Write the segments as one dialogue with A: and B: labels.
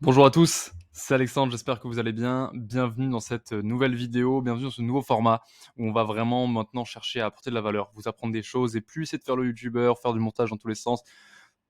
A: Bonjour à tous, c'est Alexandre, j'espère que vous allez bien. Bienvenue dans cette nouvelle vidéo, bienvenue dans ce nouveau format où on va vraiment maintenant chercher à apporter de la valeur, vous apprendre des choses et plus essayer de faire le youtubeur, faire du montage dans tous les sens,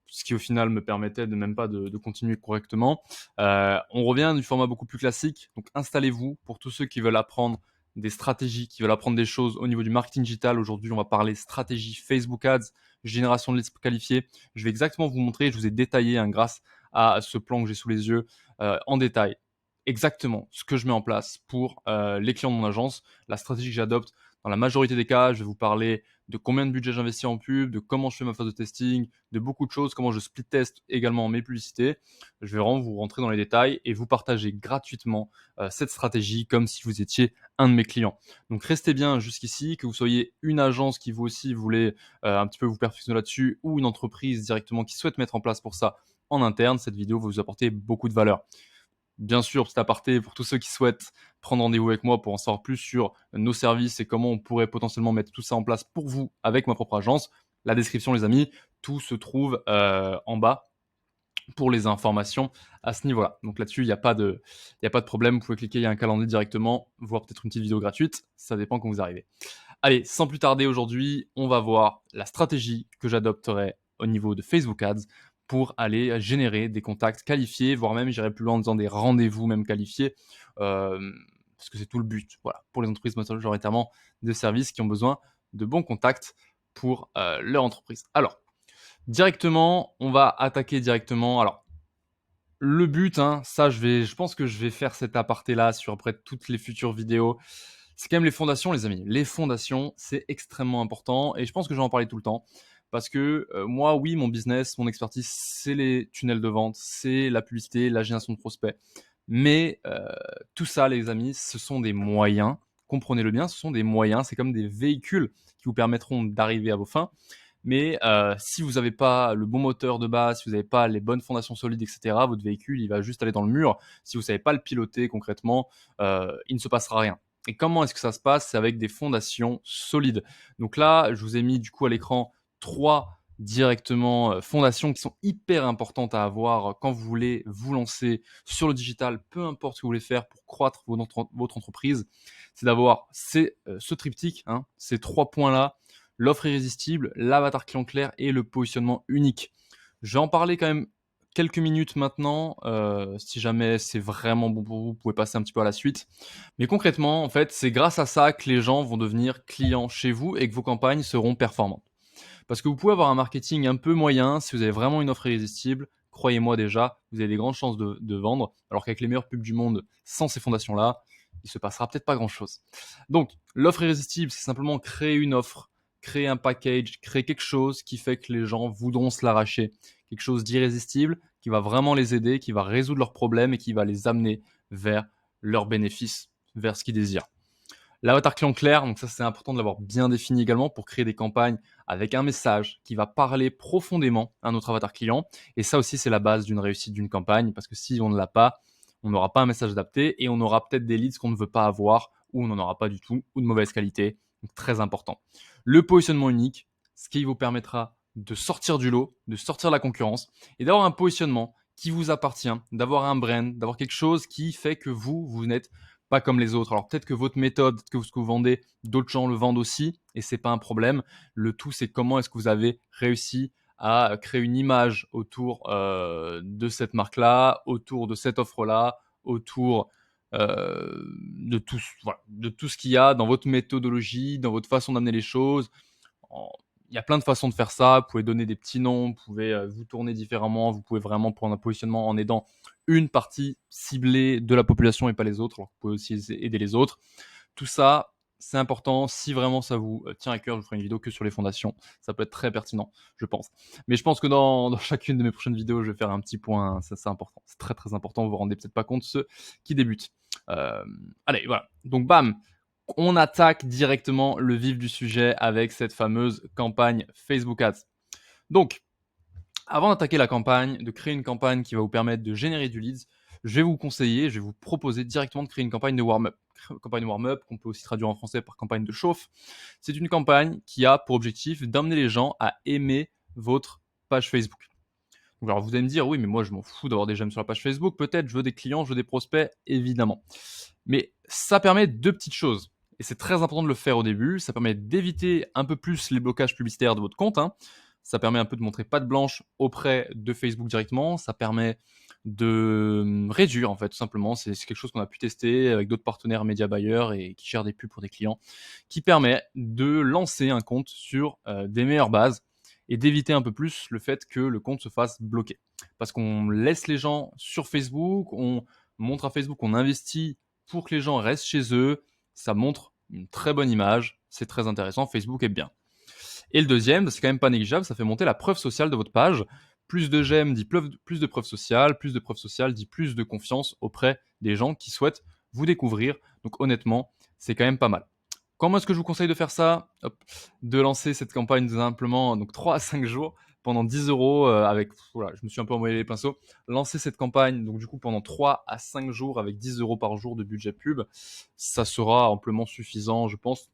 A: ce qui au final me permettait de même pas de continuer correctement. On revient du format beaucoup plus classique, donc installez-vous pour tous ceux qui veulent apprendre des stratégies, qui veulent apprendre des choses au niveau du marketing digital. Aujourd'hui, on va parler stratégie Facebook Ads, génération de leads qualifiés. Je vais exactement vous montrer, je vous ai détaillé grâce à ce plan que j'ai sous les yeux en détail exactement ce que je mets en place pour les clients de mon agence, la stratégie que j'adopte. Dans la majorité des cas, je vais vous parler de combien de budget j'investis en pub, de comment je fais ma phase de testing, de beaucoup de choses, comment je split test également mes publicités. Je vais vraiment vous rentrer dans les détails et vous partager gratuitement cette stratégie comme si vous étiez un de mes clients. Donc restez bien jusqu'ici, que vous soyez une agence qui vous aussi voulez un petit peu vous perfectionner là-dessus ou une entreprise directement qui souhaite mettre en place pour ça en interne, cette vidéo va vous apporter beaucoup de valeur. Bien sûr, petit aparté pour tous ceux qui souhaitent prendre rendez-vous avec moi pour en savoir plus sur nos services et comment on pourrait potentiellement mettre tout ça en place pour vous avec ma propre agence. La description, les amis, tout se trouve en bas pour les informations à ce niveau-là. Donc là-dessus, il y a pas de problème. Vous pouvez cliquer, il y a un calendrier directement, voir peut-être une petite vidéo gratuite. Ça dépend quand vous arrivez. Allez, sans plus tarder aujourd'hui, on va voir la stratégie que j'adopterai au niveau de Facebook Ads pour aller générer des contacts qualifiés, voire même j'irai plus loin en disant des rendez-vous même qualifiés, parce que c'est tout le but. Voilà, pour les entreprises majoritairement de services qui ont besoin de bons contacts pour leur entreprise. Alors, directement, on va attaquer directement. Alors, le but, ça, je pense que je vais faire cet aparté-là sur après toutes les futures vidéos. C'est quand même les fondations, les amis. Les fondations, c'est extrêmement important et je pense que je vais en parler tout le temps parce que moi, oui, mon business, mon expertise, c'est les tunnels de vente, c'est la publicité, la génération de prospects. Mais tout ça, les amis, ce sont des moyens. Comprenez-le bien, ce sont des moyens. C'est comme des véhicules qui vous permettront d'arriver à vos fins. Mais si vous n'avez pas le bon moteur de base, si vous n'avez pas les bonnes fondations solides, etc., votre véhicule, il va juste aller dans le mur. Si vous ne savez pas le piloter concrètement, il ne se passera rien. Et comment est-ce que ça se passe? C'est avec des fondations solides. Donc là, je vous ai mis du coup à l'écran 3 directement fondations qui sont hyper importantes à avoir quand vous voulez vous lancer sur le digital, peu importe ce que vous voulez faire pour croître votre entreprise. C'est d'avoir ce triptyque, ces 3 points-là, l'offre irrésistible, l'avatar client clair et le positionnement unique. Je vais en parler quand même quelques minutes maintenant. Si jamais c'est vraiment bon pour vous, vous pouvez passer un petit peu à la suite. Mais concrètement, en fait, c'est grâce à ça que les gens vont devenir clients chez vous et que vos campagnes seront performantes. Parce que vous pouvez avoir un marketing un peu moyen, si vous avez vraiment une offre irrésistible, croyez-moi déjà, vous avez des grandes chances de vendre, alors qu'avec les meilleures pubs du monde, sans ces fondations-là, il se passera peut-être pas grand-chose. Donc, l'offre irrésistible, c'est simplement créer une offre, créer un package, créer quelque chose qui fait que les gens voudront se l'arracher. Quelque chose d'irrésistible qui va vraiment les aider, qui va résoudre leurs problèmes et qui va les amener vers leurs bénéfices, vers ce qu'ils désirent. L'avatar client clair, donc ça c'est important de l'avoir bien défini également pour créer des campagnes avec un message qui va parler profondément à notre avatar client. Et ça aussi c'est la base d'une réussite d'une campagne parce que si on ne l'a pas, on n'aura pas un message adapté et on aura peut-être des leads qu'on ne veut pas avoir ou on n'en aura pas du tout ou de mauvaise qualité. Donc très important. Le positionnement unique, ce qui vous permettra de sortir du lot, de sortir de la concurrence et d'avoir un positionnement qui vous appartient, d'avoir un brand, d'avoir quelque chose qui fait que vous n'êtes pas comme les autres. Alors peut-être que votre méthode, que ce que vous vendez, d'autres gens le vendent aussi, et c'est pas un problème. Le tout, c'est comment est-ce que vous avez réussi à créer une image autour de cette marque-là, autour de cette offre-là, autour de tout ce qu'il y a dans votre méthodologie, dans votre façon d'amener les choses. Il y a plein de façons de faire ça. Vous pouvez donner des petits noms, vous pouvez vous tourner différemment, vous pouvez vraiment prendre un positionnement en aidant une partie ciblée de la population et pas les autres. Alors, vous pouvez aussi aider les autres. Tout ça, c'est important. Si vraiment ça vous tient à cœur, je vous ferai une vidéo que sur les fondations. Ça peut être très pertinent, je pense. Mais je pense que dans chacune de mes prochaines vidéos, je vais faire un petit point. Ça, c'est important. C'est très, très important. Vous vous rendez peut-être pas compte, ceux qui débutent. Allez, voilà. Donc, bam, on attaque directement le vif du sujet avec cette fameuse campagne Facebook Ads. Donc, avant d'attaquer la campagne, de créer une campagne qui va vous permettre de générer du leads, je vais vous conseiller, je vais vous proposer directement de créer une campagne de warm-up. Campagne warm-up, qu'on peut aussi traduire en français par campagne de chauffe. C'est une campagne qui a pour objectif d'amener les gens à aimer votre page Facebook. Donc alors vous allez me dire: «Oui, mais moi je m'en fous d'avoir des j'aime sur la page Facebook, peut-être, je veux des clients, je veux des prospects», évidemment. Mais ça permet 2 petites choses et c'est très important de le faire au début. Ça permet d'éviter un peu plus les blocages publicitaires de votre compte, hein. Ça permet un peu de montrer patte blanche auprès de Facebook directement. Ça permet de, réduire en fait tout simplement. C'est quelque chose qu'on a pu tester avec d'autres partenaires média buyers et qui gèrent des pubs pour des clients, qui permet de lancer un compte sur, des meilleures bases et d'éviter un peu plus le fait que le compte se fasse bloquer. Parce qu'on laisse les gens sur Facebook, on montre à Facebook qu'on investit pour que les gens restent chez eux. Ça montre une très bonne image, c'est très intéressant, Facebook est bien. Et le deuxième, c'est quand même pas négligeable, ça fait monter la preuve sociale de votre page. Plus de j'aime dit plus de preuves sociales, plus de preuves sociales dit plus de confiance auprès des gens qui souhaitent vous découvrir. Donc honnêtement, c'est quand même pas mal. Comment est-ce que je vous conseille de faire ça? Hop, de lancer cette campagne simplement donc 3 à 5 jours pendant 10 euros avec, voilà, je me suis un peu envoyé les pinceaux. Lancer cette campagne donc du coup pendant 3 à 5 jours avec 10 euros par jour de budget pub, ça sera amplement suffisant, je pense.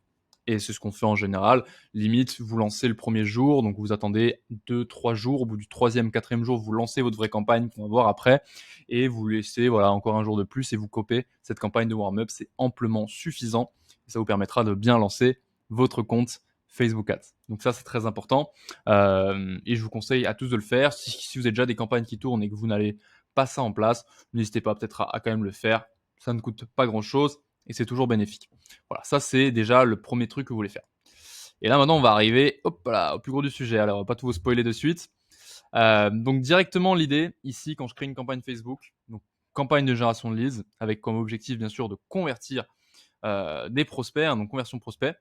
A: Et c'est ce qu'on fait en général. Limite, vous lancez le premier jour, donc vous attendez 2-3 jours. Au bout du troisième, quatrième jour, vous lancez votre vraie campagne qu'on va voir après. Et vous laissez voilà, encore un jour de plus et vous copez cette campagne de warm-up. C'est amplement suffisant. Et ça vous permettra de bien lancer votre compte Facebook Ads. Donc ça, c'est très important. Et je vous conseille à tous de le faire. Si vous avez déjà des campagnes qui tournent et que vous n'allez pas ça en place, n'hésitez pas peut-être à quand même le faire. Ça ne coûte pas grand-chose et c'est toujours bénéfique. Voilà, ça c'est déjà le premier truc que vous voulez faire. Et là maintenant on va arriver hop là, au plus gros du sujet. Alors on va pas tout vous spoiler de suite. Donc directement l'idée ici quand je crée une campagne Facebook, donc campagne de génération de leads avec comme objectif bien sûr de convertir des prospects, hein, donc conversion prospect.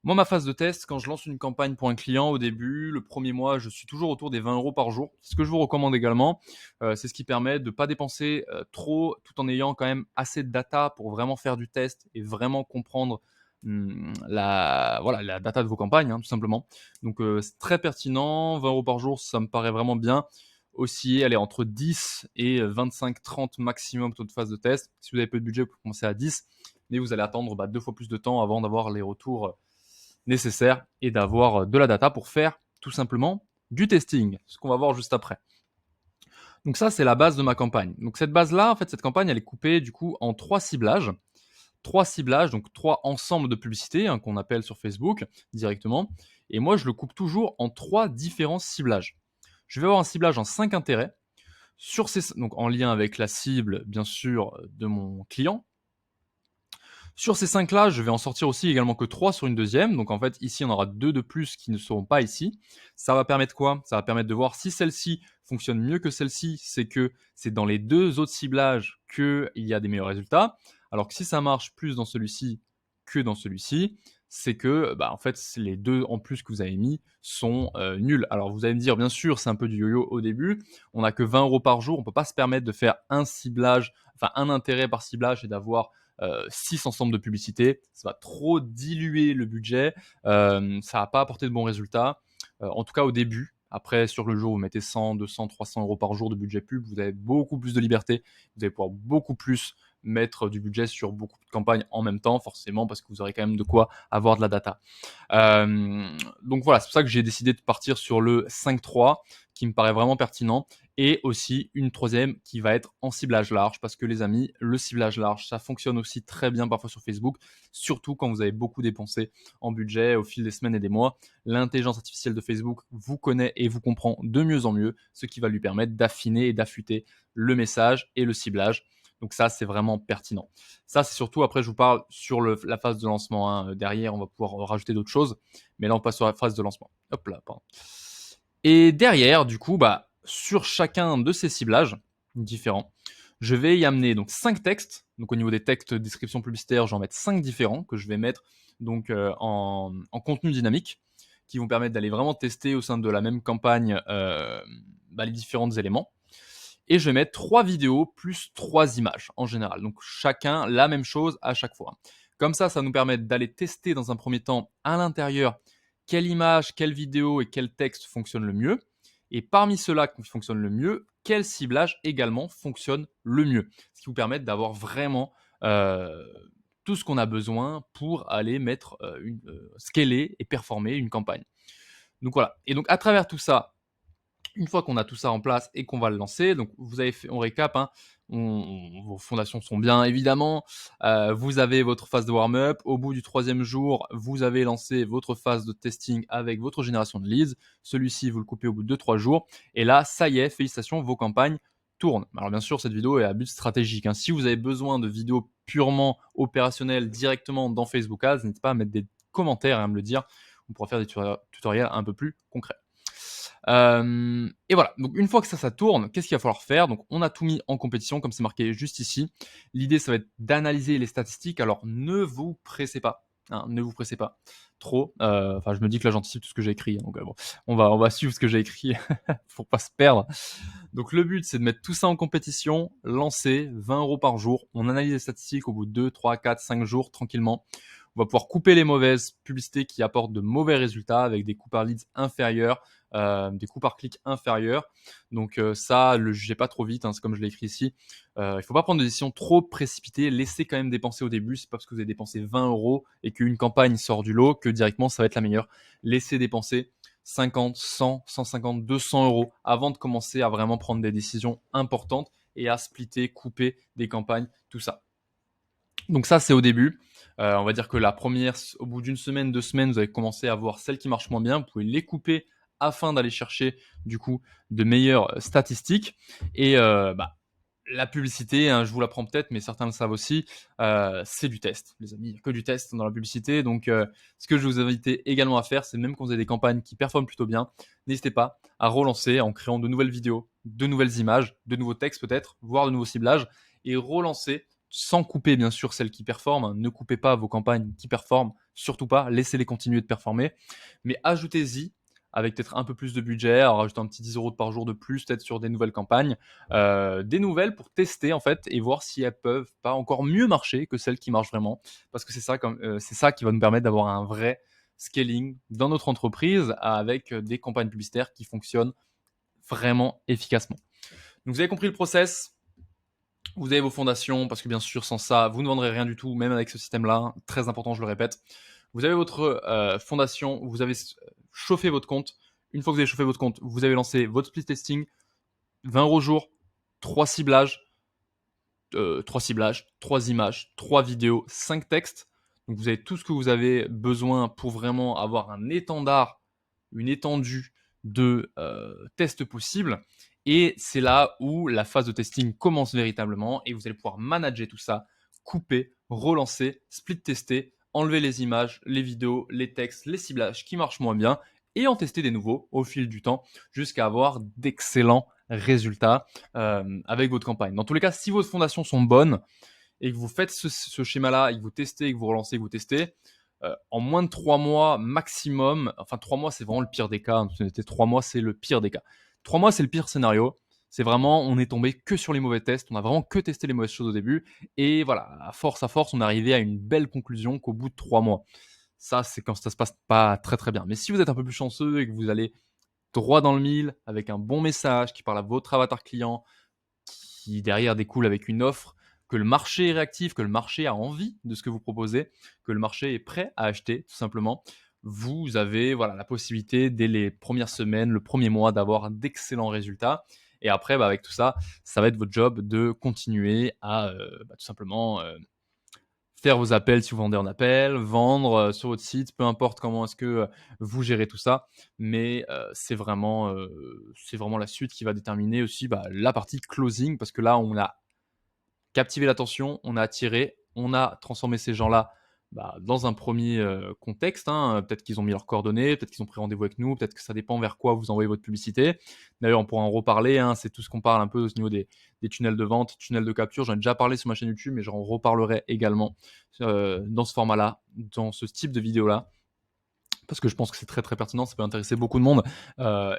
A: Moi, ma phase de test, quand je lance une campagne pour un client au début, le premier mois, je suis toujours autour des 20 euros par jour. C'est ce que je vous recommande également. C'est ce qui permet de ne pas dépenser trop tout en ayant quand même assez de data pour vraiment faire du test et vraiment comprendre la data de vos campagnes, hein, tout simplement. Donc, c'est très pertinent. 20 euros par jour, ça me paraît vraiment bien. Aussi, allez, entre 10 et 25-30 maximum toute phase de test. Si vous avez peu de budget, vous pouvez commencer à 10, mais vous allez attendre 2 fois plus de temps avant d'avoir les retours nécessaire et d'avoir de la data pour faire tout simplement du testing, ce qu'on va voir juste après. Donc ça, c'est la base de ma campagne. Donc cette base-là, en fait, cette campagne, elle est coupée du coup en 3 ciblages. 3 ciblages, donc 3 ensembles de publicités hein, qu'on appelle sur Facebook directement. Et moi, je le coupe toujours en 3 différents ciblages. Je vais avoir un ciblage en 5 intérêts, donc en lien avec la cible, bien sûr, de mon client. Sur ces 5-là, je vais en sortir aussi également que 3 sur une deuxième. Donc en fait, ici, on aura 2 de plus qui ne seront pas ici. Ça va permettre quoi? Ça va permettre de voir si celle-ci fonctionne mieux que celle-ci. C'est que c'est dans les 2 autres ciblages qu'il y a des meilleurs résultats. Alors que si ça marche plus dans celui-ci que dans celui-ci, c'est que en fait, les 2 en plus que vous avez mis sont nuls. Alors vous allez me dire, bien sûr, c'est un peu du yo-yo au début. On n'a que 20 euros par jour. On ne peut pas se permettre de faire un ciblage, enfin un intérêt par ciblage et d'avoir 6 ensembles de publicités, ça va trop diluer le budget, ça va pas apporter de bons résultats, en tout cas au début. Après, sur le jour, vous mettez 100, 200, 300 euros par jour de budget pub, vous avez beaucoup plus de liberté, vous allez pouvoir beaucoup plus mettre du budget sur beaucoup de campagnes en même temps, forcément, parce que vous aurez quand même de quoi avoir de la data. Donc voilà, c'est pour ça que j'ai décidé de partir sur le 5-3, qui me paraît vraiment pertinent, et aussi une troisième qui va être en ciblage large, parce que les amis, le ciblage large, ça fonctionne aussi très bien parfois sur Facebook, surtout quand vous avez beaucoup dépensé en budget au fil des semaines et des mois. L'intelligence artificielle de Facebook vous connaît et vous comprend de mieux en mieux, ce qui va lui permettre d'affiner et d'affûter le message et le ciblage. Donc ça, c'est vraiment pertinent. Ça, c'est surtout, après, je vous parle sur la phase de lancement, hein. Derrière, on va pouvoir rajouter d'autres choses, mais là, on passe sur la phase de lancement. Hop là, pardon. Et derrière, du coup, sur chacun de ces ciblages différents, je vais y amener donc 5 textes. Donc au niveau des textes description publicitaire, j'en vais mettre 5 différents que je vais mettre donc en contenu dynamique, qui vont permettre d'aller vraiment tester au sein de la même campagne les différents éléments. Et je vais mettre 3 vidéos plus 3 images en général. Donc chacun la même chose à chaque fois. Comme ça nous permet d'aller tester dans un premier temps à l'intérieur quelle image, quelle vidéo et quel texte fonctionne le mieux. Et parmi ceux-là qui fonctionnent le mieux, quel ciblage également fonctionne le mieux. Ce qui vous permet d'avoir vraiment tout ce qu'on a besoin pour aller mettre scaler et performer une campagne. Donc voilà. Et donc à travers tout ça, Une fois qu'on a tout ça en place et qu'on va le lancer, donc vous avez fait, on récap, hein, vos fondations sont bien évidemment, vous avez votre phase de warm-up, au bout du 3e jour, vous avez lancé votre phase de testing avec votre génération de leads, celui-ci vous le coupez au bout de 2-3 jours, et là, ça y est, félicitations, vos campagnes tournent. Alors bien sûr, cette vidéo est à but stratégique, hein. Si vous avez besoin de vidéos purement opérationnelles directement dans Facebook Ads, n'hésitez pas à mettre des commentaires et à me le dire, on pourra faire des tutoriels un peu plus concrets. Et voilà, donc une fois que ça tourne, qu'est-ce qu'il va falloir faire? Donc on a tout mis en compétition comme c'est marqué juste ici. L'idée, ça va être d'analyser les statistiques. Alors ne vous pressez pas, hein, ne vous pressez pas trop. Enfin, je me dis que là j'anticipe tout ce que j'ai écrit, hein, donc bon, on va suivre ce que j'ai écrit pour pas se perdre. Donc le but, c'est de mettre tout ça en compétition, lancer 20 € par jour. On analyse les statistiques au bout de 2, 3, 4, 5 jours tranquillement. On va pouvoir couper les mauvaises publicités qui apportent de mauvais résultats avec des coûts par leads inférieurs, des coûts par clic inférieurs. Donc ça, le jugez pas trop vite, hein, c'est comme je l'ai écrit ici. Il faut pas prendre de décisions trop précipitées. Laissez quand même dépenser au début. C'est pas parce que vous avez dépensé 20 € et qu'une campagne sort du lot que directement ça va être la meilleure. Laissez dépenser 50, 100, 150, 200 € avant de commencer à vraiment prendre des décisions importantes et à splitter, couper des campagnes, tout ça. Donc ça, c'est au début. On va dire que la première, au bout d'une semaine, 2 semaines, vous allez commencer à voir celles qui marchent moins bien. Vous pouvez les couper afin d'aller chercher du coup de meilleures statistiques. Et la publicité, hein, je vous l'apprends peut-être, mais certains le savent aussi, c'est du test, les amis. Il n'y a que du test dans la publicité. Donc ce que je vous invite également à faire, c'est même quand vous avez des campagnes qui performent plutôt bien, n'hésitez pas à relancer en créant de nouvelles vidéos, de nouvelles images, de nouveaux textes peut-être, voire de nouveaux ciblages, et relancer sans couper bien sûr celles qui performent. Ne coupez pas vos campagnes qui performent, surtout pas, laissez-les continuer de performer, mais ajoutez-y avec peut-être un peu plus de budget, en rajoutant un petit 10 € par jour de plus, peut-être sur des nouvelles campagnes, des nouvelles pour tester en fait et voir si elles peuvent pas encore mieux marcher que celles qui marchent vraiment, parce que c'est ça qui va nous permettre d'avoir un vrai scaling dans notre entreprise avec des campagnes publicitaires qui fonctionnent vraiment efficacement. Donc vous avez compris le process. Vous avez vos fondations, parce que bien sûr, sans ça, vous ne vendrez rien du tout, même avec ce système-là. Très important, je le répète. Vous avez votre fondation, vous avez chauffé votre compte. Une fois que vous avez chauffé votre compte, vous avez lancé votre split testing, 20 € jour, 3 ciblages, 3 images, 3 vidéos, 5 textes. Donc vous avez tout ce que vous avez besoin pour vraiment avoir un étendard, une étendue de tests possibles. Et c'est là où la phase de testing commence véritablement et vous allez pouvoir manager tout ça, couper, relancer, split tester, enlever les images, les vidéos, les textes, les ciblages qui marchent moins bien et en tester des nouveaux au fil du temps jusqu'à avoir d'excellents résultats avec votre campagne. Dans tous les cas, si vos fondations sont bonnes et que vous faites ce schéma-là et que vous testez et que vous relancez, que vous testez, en moins de 3 mois maximum, enfin 3 mois c'est vraiment le pire des cas, 3 mois c'est le pire des cas. 3 mois c'est le pire scénario, c'est vraiment on est tombé que sur les mauvais tests, on a vraiment que testé les mauvaises choses au début et voilà, à force, on est arrivé à une belle conclusion qu'au bout de 3 mois. Ça c'est quand ça se passe pas très très bien. Mais si vous êtes un peu plus chanceux et que vous allez droit dans le mille, avec un bon message qui parle à votre avatar client, qui derrière découle avec une offre, que le marché est réactif, que le marché a envie de ce que vous proposez, que le marché est prêt à acheter tout simplement, vous avez voilà, la possibilité dès les premières semaines, le premier mois d'avoir d'excellents résultats. Et après, avec tout ça, ça va être votre job de continuer à tout simplement faire vos appels si vous vendez en appel, vendre sur votre site, peu importe comment est-ce que vous gérez tout ça, mais c'est vraiment la suite qui va déterminer aussi la partie closing, parce que là, on a captivé l'attention, on a attiré, on a transformé ces gens-là dans un premier contexte, hein. Peut-être qu'ils ont mis leurs coordonnées, peut-être qu'ils ont pris rendez-vous avec nous, peut-être que ça dépend vers quoi vous envoyez votre publicité. D'ailleurs, on pourra en reparler, hein, c'est tout ce qu'on parle un peu au niveau des tunnels de vente, tunnels de capture. J'en ai déjà parlé sur ma chaîne YouTube, mais j'en reparlerai également dans ce format-là, dans ce type de vidéo-là, parce que je pense que c'est très très pertinent, ça peut intéresser beaucoup de monde.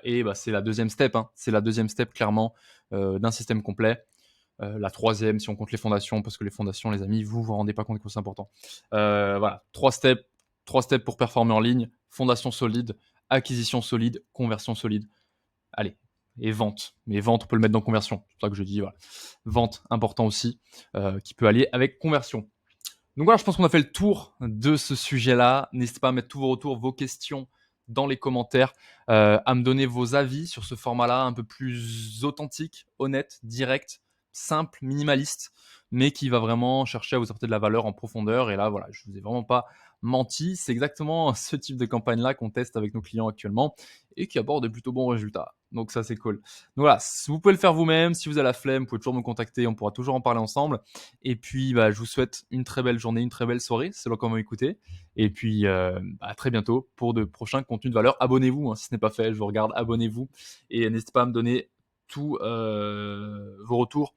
A: Et c'est la deuxième step, hein. C'est la deuxième step clairement d'un système complet. La troisième si on compte les fondations, parce que les fondations, les amis, vous vous rendez pas compte que c'est important. Voilà, 3 steps pour performer en ligne: fondation solide, acquisition solide, conversion solide. Allez, et vente. Mais vente, on peut le mettre dans conversion. C'est pour ça que je dis voilà. Vente, important aussi, qui peut allier avec conversion. Donc voilà, je pense qu'on a fait le tour de ce sujet-là. N'hésitez pas à mettre tous vos retours, vos questions dans les commentaires à me donner vos avis sur ce format-là, un peu plus authentique, honnête, direct, simple, minimaliste, mais qui va vraiment chercher à vous apporter de la valeur en profondeur. Et là, voilà, je vous ai vraiment pas menti. C'est exactement ce type de campagne-là qu'on teste avec nos clients actuellement et qui apporte de plutôt bons résultats. Donc ça, c'est cool. Donc voilà, vous pouvez le faire vous-même. Si vous avez la flemme, vous pouvez toujours me contacter. On pourra toujours en parler ensemble. Et puis, je vous souhaite une très belle journée, une très belle soirée, selon comment vous m'écoutez. Et puis, à très bientôt pour de prochains contenus de valeur. Abonnez-vous, hein, si ce n'est pas fait. Je vous regarde, abonnez-vous. Et n'hésitez pas à me donner tous vos retours.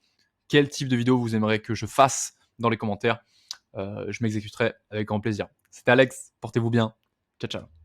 A: Quel type de vidéo vous aimeriez que je fasse dans les commentaires. Je m'exécuterai avec grand plaisir. C'était Alex, portez-vous bien. Ciao, ciao.